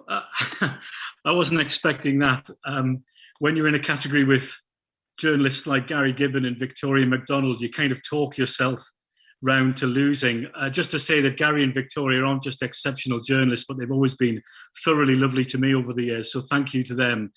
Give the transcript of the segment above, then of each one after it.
uh, I wasn't expecting that. When you're in a category with journalists like Gary Gibbon and Victoria MacDonald, you kind of talk yourself round to losing. Just to say that Gary and Victoria aren't just exceptional journalists, but they've always been thoroughly lovely to me over the years. So thank you to them.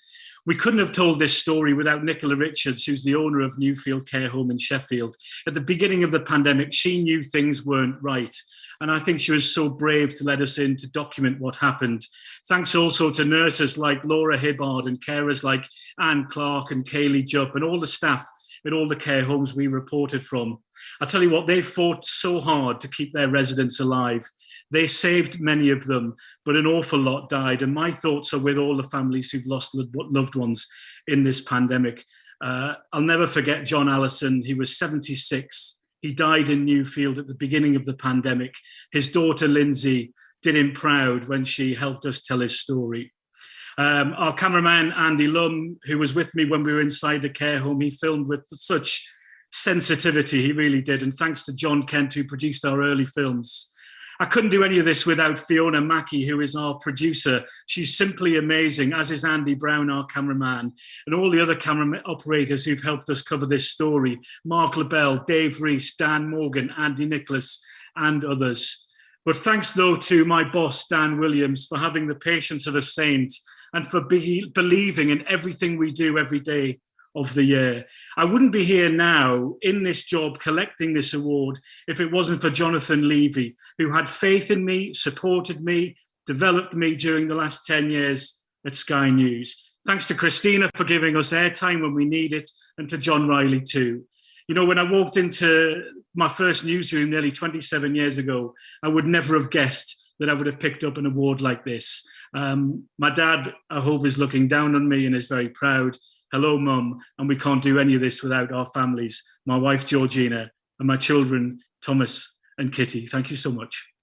We couldn't have told this story without Nicola Richards, who's the owner of Newfield Care Home in Sheffield. At the beginning of the pandemic, she knew things weren't right. And I think she was so brave to let us in to document what happened. Thanks also to nurses like Laura Hibbard and carers like Anne Clark and Kaylee Jupp and all the staff at all the care homes we reported from. I'll tell you what, they fought so hard to keep their residents alive. They saved many of them, but an awful lot died. And my thoughts are with all the families who've lost loved ones in this pandemic. I'll never forget John Allison. He was 76. He died in Newfield at the beginning of the pandemic. His daughter, Lindsay, did him proud when she helped us tell his story. Our cameraman, Andy Lum, who was with me when we were inside the care home, he filmed with such sensitivity, he really did. And thanks to John Kent, who produced our early films. I couldn't do any of this without Fiona Mackey, who is our producer. She's simply amazing, as is Andy Brown, our cameraman, and all the other camera operators who've helped us cover this story. Mark LaBelle, Dave Rees, Dan Morgan, Andy Nicholas, and others. But thanks, though, to my boss, Dan Williams, for having the patience of a saint and for believing in everything we do every day of the year. I wouldn't be here now in this job collecting this award if it wasn't for Jonathan Levy, who had faith in me, supported me, developed me during the last 10 years at Sky News. Thanks to Christina for giving us airtime when we need it, and to John Riley too. You know, when I walked into my first newsroom nearly 27 years ago, I would never have guessed that I would have picked up an award like this. My dad, I hope, is looking down on me and is very proud. Hello, Mum. And we can't do any of this without our families, my wife, Georgina, and my children, Thomas and Kitty. Thank you so much.